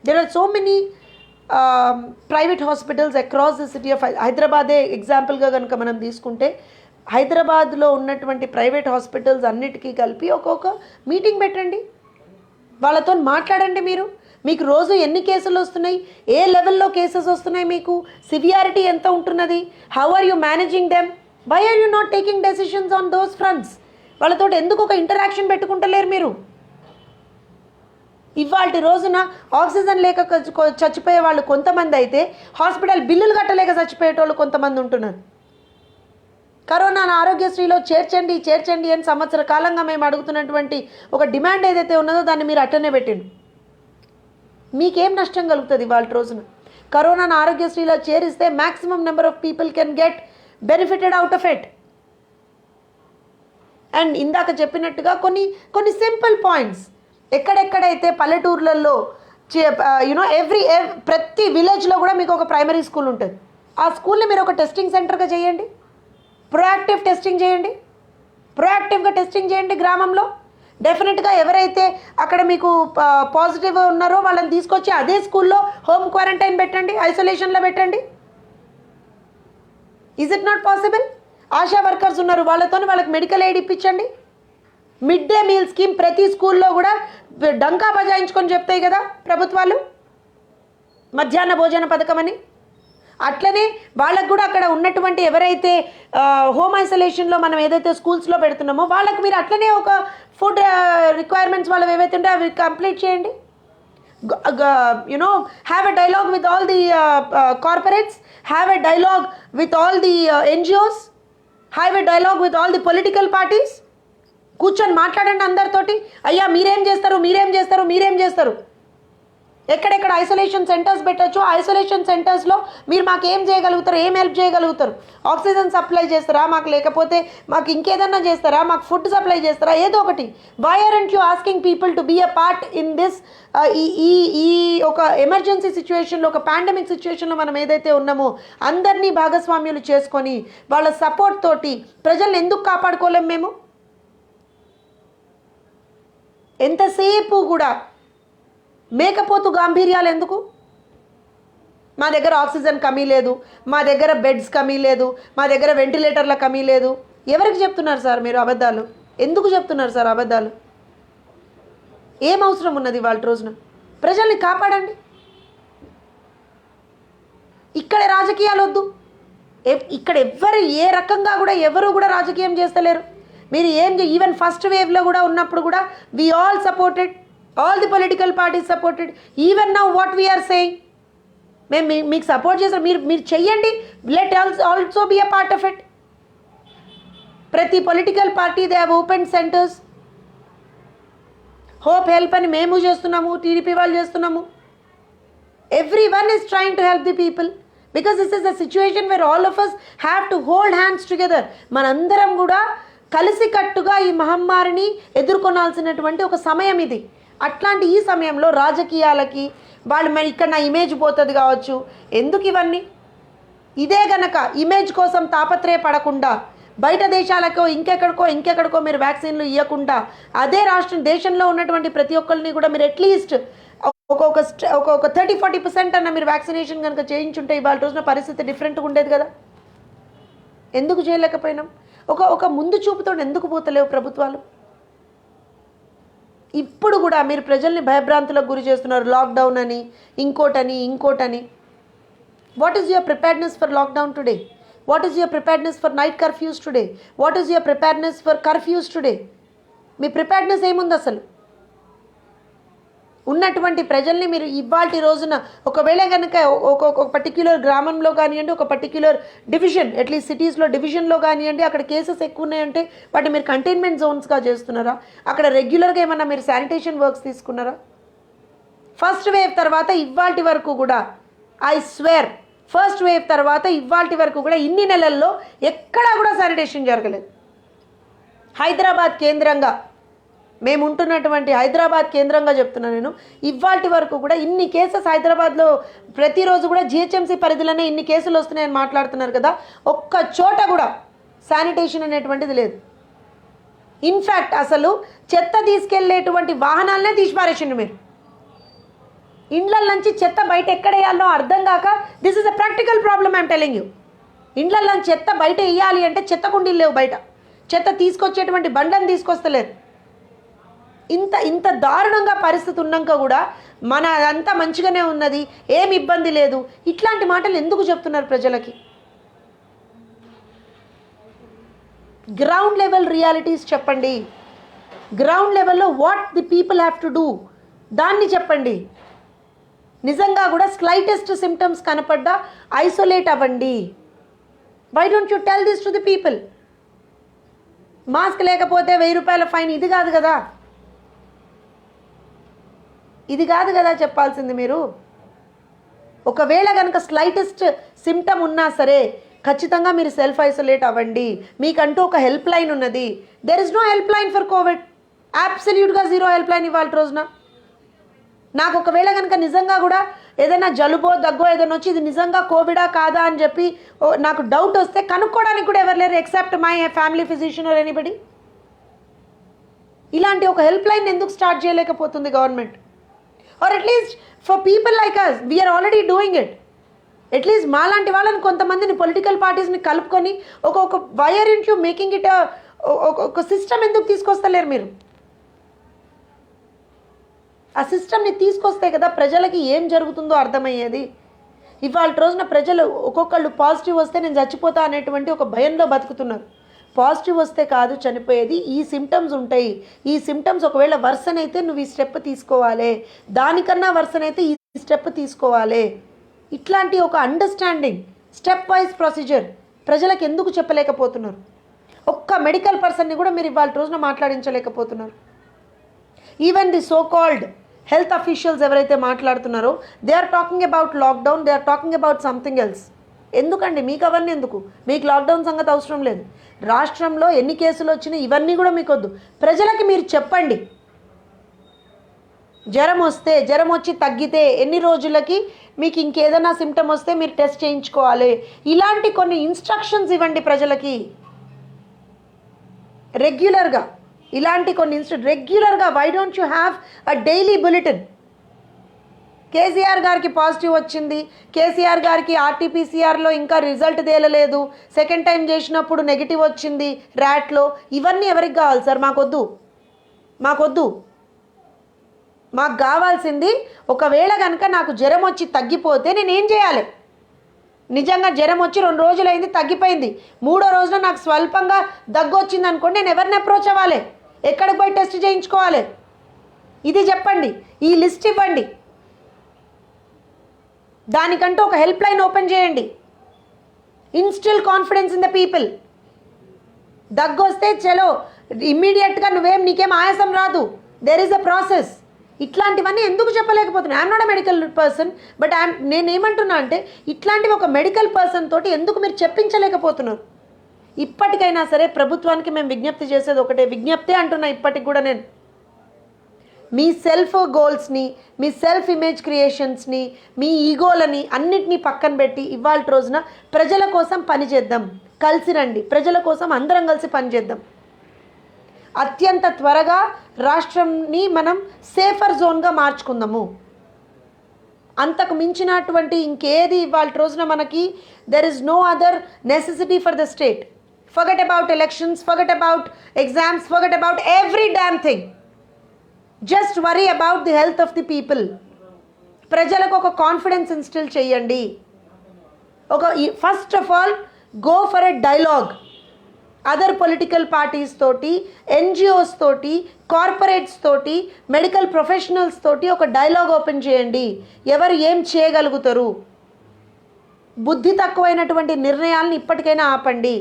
There are so many private hospitals across the city of హైదరాబాదే ఎగ్జాంపుల్గా కనుక మనం తీసుకుంటే హైదరాబాద్లో ఉన్నటువంటి ప్రైవేట్ హాస్పిటల్స్ అన్నిటికీ కలిపి ఒక్కొక్క మీటింగ్ పెట్టండి, వాళ్ళతో మాట్లాడండి. మీకు రోజు ఎన్ని కేసులు వస్తున్నాయి, ఏ లెవెల్లో కేసెస్ వస్తున్నాయి, మీకు సివియారిటీ ఎంత ఉంటున్నది, how are you managing them, why are you not taking decisions on those fronts? వాళ్ళతో ఎందుకు ఒక ఇంటరాక్షన్ పెట్టుకుంటలేరు మీరు? ఇవాళ రోజున ఆక్సిజన్ లేక చచ్చిపోయే వాళ్ళు కొంతమంది అయితే హాస్పిటల్ బిల్లులు కట్టలేక చచ్చిపోయేటోళ్ళు కొంతమంది ఉంటున్నారు. కరోనాను ఆరోగ్యశ్రీలో చేర్చండి అని సంవత్సర కాలంగా మేము అడుగుతున్నటువంటి ఒక డిమాండ్ ఏదైతే ఉన్నదో దాన్ని మీరు అట్టనే పెట్టండి. మీకేం నష్టం కలుగుతుంది ఇవాళ రోజున? కరోనాను ఆరోగ్యశ్రీలో చేరిస్తే maximum number of people can get benefited out of it. And ఇందాక చెప్పినట్టుగా కొన్ని సింపుల్ పాయింట్స్, ఎక్కడెక్కడైతే పల్లెటూర్లలో ప్రతి విలేజ్లో కూడా మీకు ఒక ప్రైమరీ స్కూల్ ఉంటుంది. ఆ స్కూల్ని మీరు ఒక టెస్టింగ్ సెంటర్గా చేయండి, ప్రొయాక్టివ్గా టెస్టింగ్ చేయండి గ్రామంలో. డెఫినెట్గా ఎవరైతే అక్కడ మీకు పాజిటివ్ ఉన్నారో వాళ్ళని తీసుకొచ్చి అదే స్కూల్లో హోమ్ క్వారంటైన్ పెట్టండి, ఐసోలేషన్లో పెట్టండి. Is it not possible? ASHA workers ఉన్నారు, వాళ్ళకి మెడికల్ ఎయిడ్ ఇప్పించండి. మిడ్ డే మీల్ స్కీమ్ ప్రతి స్కూల్లో కూడా డంకా బజాయించుకొని చెప్తాయి కదా ప్రభుత్వాలు, మధ్యాహ్న భోజన పథకం అని. అట్లనే వాళ్ళకు కూడా అక్కడ ఉన్నటువంటి ఎవరైతే హోమ్ ఐసోలేషన్లో మనం ఏదైతే స్కూల్స్లో పెడుతున్నామో వాళ్ళకి మీరు అట్లనే ఒక ఫుడ్ రిక్వైర్మెంట్స్ వాళ్ళు ఏవైతే ఉంటే అవి కంప్లీట్ చేయండి. Have a dialogue with all the corporates, have a dialogue with all the NGOs, have a dialogue with all the political parties. కూర్చొని మాట్లాడండి అందరితోటి. అయ్యా మీరేం చేస్తారు, ఎక్కడెక్కడ ఐసోలేషన్ సెంటర్స్ పెట్టచ్చు, ఐసోలేషన్ సెంటర్స్లో మీరు మాకు ఏం చేయగలుగుతారు, ఏం హెల్ప్ చేయగలుగుతారు? ఆక్సిజన్ సప్లై చేస్తారా మాకు, లేకపోతే మాకు ఇంకేదన్నా చేస్తారా, మాకు ఫుడ్ సప్లై చేస్తారా, ఏదో ఒకటి. Why aren't you asking people to be a part in this? ఈ ఒక ఎమర్జెన్సీ సిచ్యువేషన్లో, ఒక పాండమిక్ సిచ్యువేషన్లో మనం ఏదైతే ఉన్నామో అందరినీ భాగస్వామ్యులు చేసుకొని వాళ్ళ సపోర్ట్ తోటి ప్రజల్ని ఎందుకు కాపాడుకోలేం మేము? ఎంతసేపు కూడా మేకపోతు గాంభీర్యాలు ఎందుకు? మా దగ్గర ఆక్సిజన్ కమీ లేదు, మా దగ్గర బెడ్స్ కమీ లేదు, మా దగ్గర వెంటిలేటర్ల కమీ లేదు. ఎవరికి చెప్తున్నారు సార్ మీరు అబద్ధాలు? ఎందుకు చెప్తున్నారు సార్ అబద్ధాలు? ఏం అవసరం ఉన్నది వాళ్ళ రోజున? ప్రజల్ని కాపాడండి. ఇక్కడ రాజకీయాలు వద్దు. ఇక్కడ ఏ రకంగా కూడా ఎవరు కూడా రాజకీయం చేస్తలేరు. మీరు ఈవెన్ ఫస్ట్ వేవ్లో కూడా ఉన్నప్పుడు కూడా we all supported, all the political parties supported. Even now what we are saying, మేము మీకు సపోర్ట్ చేస్తాం, మీరు చెయ్యండి. Let also be a part of it. ప్రతి political party they have open centres. Hope help అని మేము చేస్తున్నాము, టీడీపీ వాళ్ళు చేస్తున్నాము. Everyone is trying to help the people because this is the situation where all of us have to hold hands together. మనందరం కూడా కలిసికట్టుగా ఈ మహమ్మారిని ఎదుర్కొనాల్సినటువంటి ఒక సమయం ఇది. అట్లాంటి ఈ సమయంలో రాజకీయాలకి మరి ఇక్కడ నా ఇమేజ్ పోతుంది కావచ్చు, ఎందుకు ఇవన్నీ? ఇదే గనక ఇమేజ్ కోసం తాపత్రయపడకుండా బయట దేశాలకో ఇంకెక్కడికో మీరు వ్యాక్సిన్లు ఇవ్వకుండా అదే దేశంలో ఉన్నటువంటి ప్రతి ఒక్కరిని కూడా మీరు అట్లీస్ట్ ఒక 30-40% అన్న మీరు వ్యాక్సినేషన్ కనుక చేయించుంటే ఇవాళ రోజున పరిస్థితి డిఫరెంట్గా ఉండేది కదా. ఎందుకు చేయలేకపోయినాం? ఒక ముందు చూపుతో ఎందుకు పోతలేవు ప్రభుత్వాలు? ఇప్పుడు కూడా మీరు ప్రజల్ని భయభ్రాంతులకు గురి చేస్తున్నారు. లాక్డౌన్ అని, ఇంకోటని. What is your preparedness for lockdown today? What is your preparedness for night curfews today? What is your preparedness for curfews today? మీ ప్రిపేర్నెస్ ఏముంది అసలు? ఉన్నటువంటి ప్రజల్ని మీరు ఇవాల్టి రోజున ఒకవేళ కనుక ఒక పర్టిక్యులర్ గ్రామంలో కానివ్వండి, ఒక పర్టిక్యులర్ డివిజన్, అట్లీస్ట్ సిటీస్లో డివిజన్లో కానివ్వండి, అక్కడ కేసెస్ ఎక్కువ ఉన్నాయంటే వాటిని మీరు కంటైన్మెంట్ జోన్స్గా చేస్తున్నారా? అక్కడ రెగ్యులర్గా ఏమన్నా మీరు శానిటేషన్ వర్క్స్ తీసుకున్నారా? ఫస్ట్ వేవ్ తర్వాత ఇవాల్టి వరకు కూడా ఐ స్వేర్ ఫస్ట్ వేవ్ తర్వాత ఇవాల్టి వరకు కూడా ఇన్ని నెలల్లో ఎక్కడా కూడా శానిటేషన్ జరగలేదు. హైదరాబాద్ కేంద్రంగా మేము ఉంటున్నటువంటి హైదరాబాద్ కేంద్రంగా చెప్తున్నాను నేను. ఇవాల్టి వరకు కూడా ఇన్ని కేసెస్ హైదరాబాద్లో ప్రతిరోజు కూడా జిహెచ్ఎంసీ పరిధిలోనే ఇన్ని కేసులు వస్తున్నాయని మాట్లాడుతున్నారు కదా, ఒక్క చోట కూడా శానిటేషన్ అనేటువంటిది లేదు. ఇన్ఫ్యాక్ట్ అసలు చెత్త తీసుకెళ్లేటువంటి వాహనాలనే తీసిపారేసిండు మీరు. ఇండ్ల నుంచి చెత్త బయట ఎక్కడ వేయాలో అర్థం కాక this is a practical problem I'm telling you. ఇండ్ల నుంచి చెత్త బయట వేయాలి అంటే చెత్త కుండీలు లేవు, బయట చెత్త తీసుకొచ్చేటువంటి బండ్లను తీసుకొస్తలేరు. ఇంత ఇంత దారుణంగా పరిస్థితి ఉన్నాక కూడా మన అంతా మంచిగానే ఉన్నది, ఏమి ఇబ్బంది లేదు, ఇట్లాంటి మాటలు ఎందుకు చెప్తున్నారు ప్రజలకి? గ్రౌండ్ లెవెల్ రియాలిటీస్ చెప్పండి. గ్రౌండ్ లెవెల్లో what the people have to do దాన్ని చెప్పండి. నిజంగా కూడా స్లైటెస్ట్ సిమ్టమ్స్ కనపడ్డా ఐసోలేట్ అవ్వండి. Why don't you tell this to the people? Mask లేకపోతే 1000 రూపాయల ఫైన్, ఇది కాదు కదా, ఇది కాదు కదా చెప్పాల్సింది మీరు. ఒకవేళ కనుక స్లైటెస్ట్ సిమ్టమ్ ఉన్నా సరే ఖచ్చితంగా మీరు సెల్ఫ్ ఐసోలేట్ అవ్వండి. మీకంటూ ఒక హెల్ప్ లైన్ ఉన్నది. There is no help line for Covid, అబ్సల్యూట్గా జీరో హెల్ప్ లైన్ ఇవాళ రోజున. నాకు ఒకవేళ కనుక నిజంగా కూడా ఏదైనా జలుబో దగ్గో ఏదైనా వచ్చి ఇది నిజంగా కోవిడా కాదా అని చెప్పి నాకు డౌట్ వస్తే కనుక్కోవడానికి కూడా ఎవరు లేరు except my family physician or anybody. ఇలాంటి ఒక హెల్ప్ లైన్ ఎందుకు స్టార్ట్ చేయలేకపోతుంది government? Or at least for people like us we are already doing it. At least మాలాంటి వాళ్ళని కొంతమందిని పొలిటికల్ పార్టీస్ని కలుపుకొని ఒక why aren't you making it ఒక సిస్టమ్ ఎందుకు తీసుకొస్తలేరు మీరు? ఆ సిస్టమ్ని తీసుకొస్తే కదా ప్రజలకి ఏం జరుగుతుందో అర్థమయ్యేది. ఇవాళ రోజున ప్రజలు ఒక్కొక్కళ్ళు పాజిటివ్ వస్తే నేను చచ్చిపోతా అనేటువంటి ఒక భయంలో బతుకుతున్నారు. పాజిటివ్ వస్తే కాదు చనిపోయేది, ఈ సిమ్టమ్స్ ఉంటాయి. ఈ సిమ్టమ్స్ ఒకవేళ వర్సన్ అయితే నువ్వు ఈ స్టెప్ తీసుకోవాలి, దానికన్నా వర్సన్ అయితే ఈ స్టెప్ తీసుకోవాలి. ఇట్లాంటి ఒక అండర్స్టాండింగ్ స్టెప్ వైజ్ ప్రొసీజర్ ప్రజలకు ఎందుకు చెప్పలేకపోతున్నారు? ఒక్క మెడికల్ పర్సన్ని కూడా మీరు ఇవాళ రోజున మాట్లాడించలేకపోతున్నారు. Even the so called health officials ఎవరైతే మాట్లాడుతున్నారో they are talking about lockdown, they are talking about something else. ఎందుకండి మీకు అవన్నీ ఎందుకు? మీకు లాక్డౌన్ సంగతి అవసరం లేదు. రాష్ట్రంలో ఎన్ని కేసులు వచ్చినాయి ఇవన్నీ కూడా మీకు వద్దు. ప్రజలకి మీరు చెప్పండి, జ్వరం వచ్చి తగ్గితే ఎన్ని రోజులకి మీకు ఇంకేదైనా సిమ్టమ్ వస్తే మీరు టెస్ట్ చేయించుకోవాలి. ఇలాంటి కొన్ని ఇన్స్ట్రక్షన్స్ ఇవ్వండి ప్రజలకి రెగ్యులర్గా. ఇలాంటి కొన్ని రెగ్యులర్గా why don't you have a daily bulletin? KCR గారికి పాజిటివ్ వచ్చింది, కేసీఆర్ గారికి ఆర్టీపీసీఆర్లో ఇంకా రిజల్ట్ తేలలేదు, సెకండ్ టైం చేసినప్పుడు నెగిటివ్ వచ్చింది ర్యాట్లో. ఇవన్నీ ఎవరికి కావాలి సార్? మాకొద్దు. మాకు కావాల్సింది ఒకవేళ కనుక నాకు జ్వరం వచ్చి తగ్గిపోతే నేనేం చేయాలి? నిజంగా జ్వరం వచ్చి 2 రోజులైంది తగ్గిపోయింది, 3వ రోజున నాకు స్వల్పంగా దగ్గు వచ్చింది అనుకోండి, నేను ఎవరిని అప్రోచ్ అవ్వాలి? ఎక్కడికి పోయి టెస్ట్ చేయించుకోవాలి? ఇది చెప్పండి, ఈ లిస్ట్ ఇవ్వండి. దానికంటూ ఒక హెల్ప్ లైన్ ఓపెన్ చేయండి. Instil confidence in the people. దగ్గు వస్తే చలో ఇమ్మీడియట్గా నీకేం ఆయాసం రాదు, దెర్ ఈజ్ అ ప్రాసెస్. ఇట్లాంటివన్నీ ఎందుకు చెప్పలేకపోతున్నాను? I'm not a medical person, but నేనేమంటున్నా అంటే ఇట్లాంటివి ఒక మెడికల్ పర్సన్ తోటి ఎందుకు మీరు చెప్పించలేకపోతున్నారు? ఇప్పటికైనా సరే ప్రభుత్వానికి మేము విజ్ఞప్తి చేసేది ఒకటే, విజ్ఞప్తే అంటున్నా ఇప్పటికి కూడా నేను, మీ సెల్ఫ్ గోల్స్ని, మీ సెల్ఫ్ ఇమేజ్ క్రియేషన్స్ని, మీ ఈగోలని అన్నిటినీ పక్కన పెట్టి ఇవాళ రోజున ప్రజల కోసం పనిచేద్దాం. కలిసి రండి, ప్రజల కోసం అందరం కలిసి పనిచేద్దాం. అత్యంత త్వరగా రాష్ట్రంని మనం సేఫర్ జోన్గా మార్చుకుందాము. అంతకు మించినటువంటి ఇంకేది ఇవాళ రోజున మనకి there is no other necessity for the state. Forget about elections, forget about exams, forget about every damn thing. Just worry about the health of the people. ప్రజలకు ఒక కాన్ఫిడెన్స్ ఇన్స్టిల్ చేయండి. First of all go for a dialogue other political parties తోటి, NGOs తోటి, corporates తోటి, medical professionals తోటి ఒక dialogue open చేయండి. ఎవరు ఏం చేయగలుగుతారు? బుద్ధి తక్కువైనటువంటి నిర్ణయాలను ఇప్పటికైనా ఆపండి.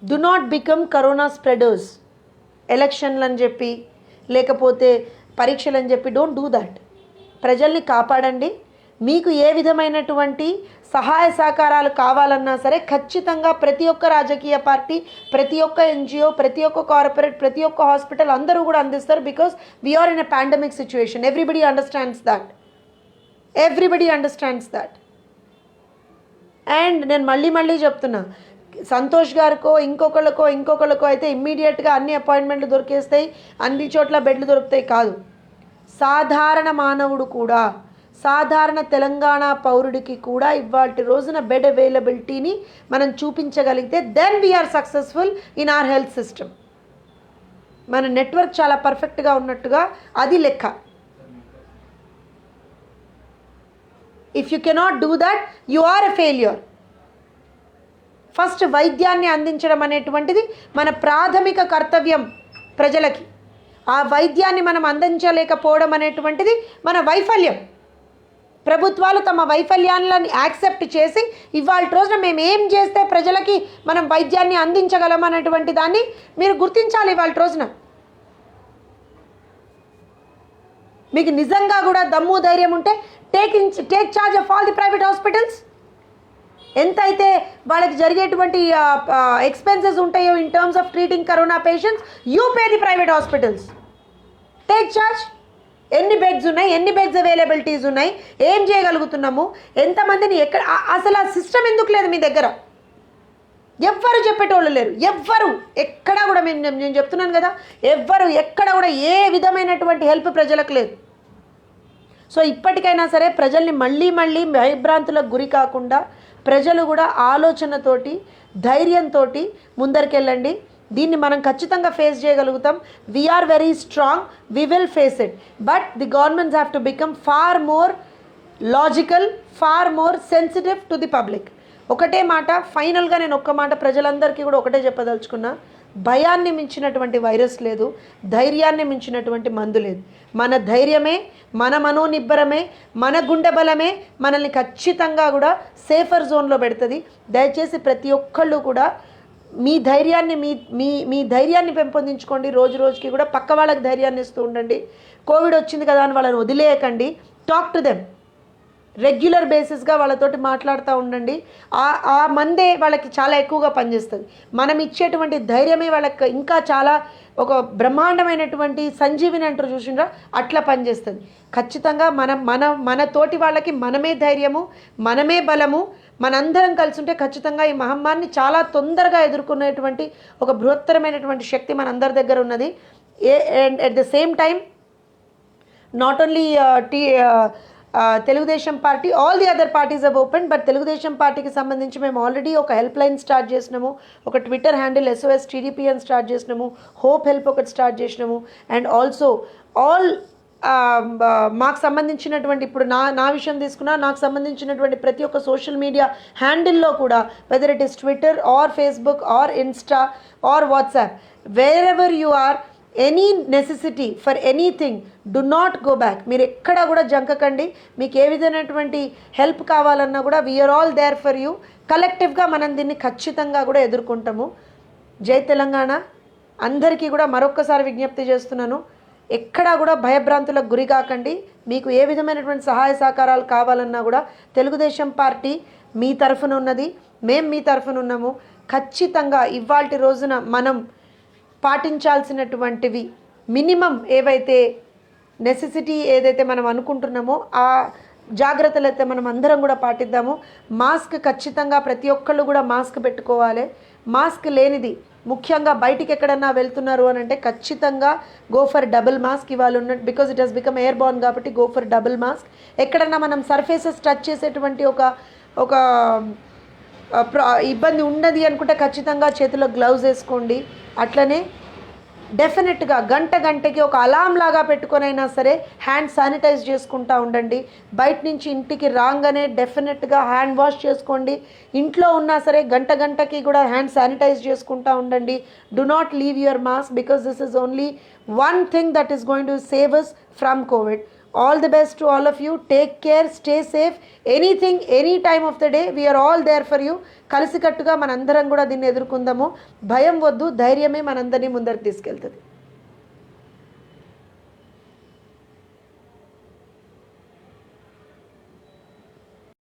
Do not become corona spreaders. ఎలక్షన్లు అని చెప్పి లేకపోతే పరీక్షలు అని చెప్పి డోంట్ డూ దట్. ప్రజల్ని కాపాడండి. మీకు ఏ విధమైనటువంటి సహాయ సహకారాలు కావాలన్నా సరే ఖచ్చితంగా ప్రతి ఒక్క రాజకీయ పార్టీ, ప్రతి ఒక్క ఎన్జిఓ, ప్రతి ఒక్క కార్పొరేట్, ప్రతి ఒక్క హాస్పిటల్ అందరూ కూడా అందిస్తారు. Because we're in a pandemic situation. Everybody understands that. And నేను మళ్ళీ చెప్తున్నా, సంతోష్ గారికో ఇంకొకళ్ళకో అయితే ఇమ్మీడియట్గా అన్ని అపాయింట్మెంట్లు దొరికేస్తాయి, అన్ని చోట్ల బెడ్లు దొరుకుతాయి కాదు. సాధారణ మానవుడు కూడా, సాధారణ తెలంగాణ పౌరుడికి కూడా ఇవాల్టి రోజున బెడ్ అవైలబిలిటీని మనం చూపించగలిగితే then we are successful in our health system. మన నెట్వర్క్ చాలా పర్ఫెక్ట్గా ఉన్నట్టుగా అది లెక్క. If you cannot do that you are a failure. First వైద్యాన్ని అందించడం అనేటువంటిది మన ప్రాథమిక కర్తవ్యం ప్రజలకి. ఆ వైద్యాన్ని మనం అందించలేకపోవడం అనేటువంటిది మన వైఫల్యం. ప్రభుత్వాలు తమ వైఫల్యాలను యాక్సెప్ట్ చేసి ఇవాళ రోజున మేము ఏం చేస్తే ప్రజలకి మనం వైద్యాన్ని అందించగలం అనేటువంటి దాన్ని మీరు గుర్తించాలి. ఇవాళ రోజున మీకు నిజంగా కూడా దమ్ము ధైర్యం ఉంటే take charge of all the private hospitals. ఎంతైతే వాళ్ళకి జరిగేటువంటి ఎక్స్పెన్సెస్ ఉంటాయో in terms of treating corona patients, you pay the private hospitals. Take charge. ఎన్ని బెడ్స్ ఉన్నాయి, ఎన్ని బెడ్స్ అవైలబిలిటీస్ ఉన్నాయి, ఏం చేయగలుగుతున్నాము, ఎంతమందిని ఎక్కడ, అసలు ఆ సిస్టమ్ ఎందుకు లేదు మీ దగ్గర? ఎవ్వరు చెప్పేటోళ్ళు లేరు. ఎవ్వరు ఎక్కడ కూడా నేను చెప్తున్నాను కదా, ఎవ్వరు ఎక్కడ కూడా ఏ విధమైనటువంటి హెల్ప్ ప్రజలకు లేదు. సో ఇప్పటికైనా సరే ప్రజల్ని మళ్ళీ భయభ్రాంతులకు గురి కాకుండా ప్రజలు కూడా ఆలోచనతోటి ధైర్యంతో ముందరికెళ్ళండి. దీన్ని మనం ఖచ్చితంగా ఫేస్ చేయగలుగుతాం. We're very strong, we will face it. But the governments have to become far more logical, far more sensitive to the public. ఒకటే మాట, ఫైనల్గా నేను ఒక్క మాట ప్రజలందరికీ కూడా ఒకటే చెప్పదలుచుకున్నా, భయాన్ని మించినటువంటి వైరస్ లేదు, ధైర్యాన్ని మించినటువంటి మందు లేదు. మన ధైర్యమే, మన మనోనిబ్బరమే, మన గుండె బలమే మనల్ని ఖచ్చితంగా కూడా సేఫర్ జోన్లో పెడుతుంది. దయచేసి ప్రతి ఒక్కళ్ళు కూడా మీ ధైర్యాన్ని మీ ధైర్యాన్ని పెంపొందించుకోండి. రోజు రోజుకి కూడా పక్క వాళ్ళకి ధైర్యాన్ని ఇస్తూ ఉండండి. కోవిడ్ వచ్చింది కదా అని వాళ్ళని వదిలేయకండి. టాక్ టు దెమ్ రెగ్యులర్ బేసిస్గా వాళ్ళతోటి మాట్లాడుతూ ఉండండి. ఆ మందే వాళ్ళకి చాలా ఎక్కువగా పనిచేస్తుంది. మనం ఇచ్చేటువంటి ధైర్యమే వాళ్ళకి ఇంకా చాలా ఒక బ్రహ్మాండమైనటువంటి సంజీవిని అంటారు చూసిండ్రా, అట్లా పనిచేస్తుంది. ఖచ్చితంగా మన తోటి వాళ్ళకి మనమే ధైర్యము, మనమే బలము, మనందరం కలిసి ఉంటే ఖచ్చితంగా ఈ మహమ్మారిని చాలా తొందరగా ఎదుర్కొనేటువంటి ఒక బృహత్తరమైనటువంటి శక్తి మనందరి దగ్గర ఉన్నది. And at the same time not only Telugu Desam party, all the other parties have open. But Telugu Desam పార్టీకి సంబంధించి మేము ఆల్రెడీ ఒక హెల్ప్ లైన్ స్టార్ట్ చేసినాము, ఒక ట్విట్టర్ హ్యాండిల్ SOS TDP అని స్టార్ట్ చేసినాము, హోప్ హెల్ప్ ఒకటి స్టార్ట్ చేసినాము. అండ్ ఆల్సో ఆల్ మాకు సంబంధించినటువంటి, ఇప్పుడు నా విషయం తీసుకున్నా, నాకు సంబంధించినటువంటి ప్రతి ఒక్క సోషల్ మీడియా హ్యాండిల్లో కూడా, whether it is Twitter or Facebook or Insta or WhatsApp, wherever you are, any necessity for anything, do not go back. మీరు ఎక్కడా కూడా జంకకండి. మీకు ఏ విధమైనటువంటి హెల్ప్ కావాలన్నా కూడా we are all there for you. కలెక్టివ్గా మనం దీన్ని ఖచ్చితంగా కూడా ఎదుర్కొంటాము. జై తెలంగాణ. అందరికీ కూడా మరొక్కసారి విజ్ఞప్తి చేస్తున్నాను, ఎక్కడా కూడా భయభ్రాంతులకు గురి కాకండి. మీకు ఏ విధమైనటువంటి సహాయ సహకారాలు కావాలన్నా కూడా తెలుగుదేశం పార్టీ మీ తరఫున ఉన్నది, మేము మీ తరఫున ఉన్నాము. ఖచ్చితంగా ఇవాల్టి రోజున మనం పాటించాల్సినటువంటివి మినిమం ఏవైతే నెసెసిటీ ఏదైతే మనం అనుకుంటున్నామో ఆ జాగ్రత్తలు అయితే మనం అందరం కూడా పాటిద్దాము. మాస్క్ ఖచ్చితంగా ప్రతి ఒక్కళ్ళు కూడా మాస్క్ పెట్టుకోవాలి. మాస్క్ లేనిది, ముఖ్యంగా బయటికి ఎక్కడన్నా వెళ్తున్నారు అని అంటే ఖచ్చితంగా గో ఫర్ డబుల్ మాస్క్. ఇవాళ ఉన్న because it has become air born కాబట్టి గో ఫర్ డబుల్ మాస్క్. ఎక్కడన్నా మనం సర్ఫేసెస్ టచ్ చేసేటువంటి ఒక ఇబ్బంది ఉన్నది అనుకుంటే ఖచ్చితంగా చేతిలో గ్లౌజ్ వేసుకోండి. అట్లనే డెఫినెట్గా గంటకి ఒక అలారం లాగా పెట్టుకొనైనా సరే హ్యాండ్ శానిటైజ్ చేసుకుంటూ ఉండండి. బయట నుంచి ఇంటికి రాగానే డెఫినెట్గా హ్యాండ్ వాష్ చేసుకోండి. ఇంట్లో ఉన్నా సరే గంటకి కూడా హ్యాండ్ శానిటైజ్ చేసుకుంటూ ఉండండి. Do not leave your mask because this is only one thing that is going to save us from Covid. All the best to all of you. Take care, stay safe. Anything, any time of the day, we are all there for you. కలిసికట్టుగా మనందరం కూడా దీన్ని ఎదుర్కొందాము. భయం వద్దు, ధైర్యమే మనందరినీ ముందరికి తీసుకెళ్తుంది.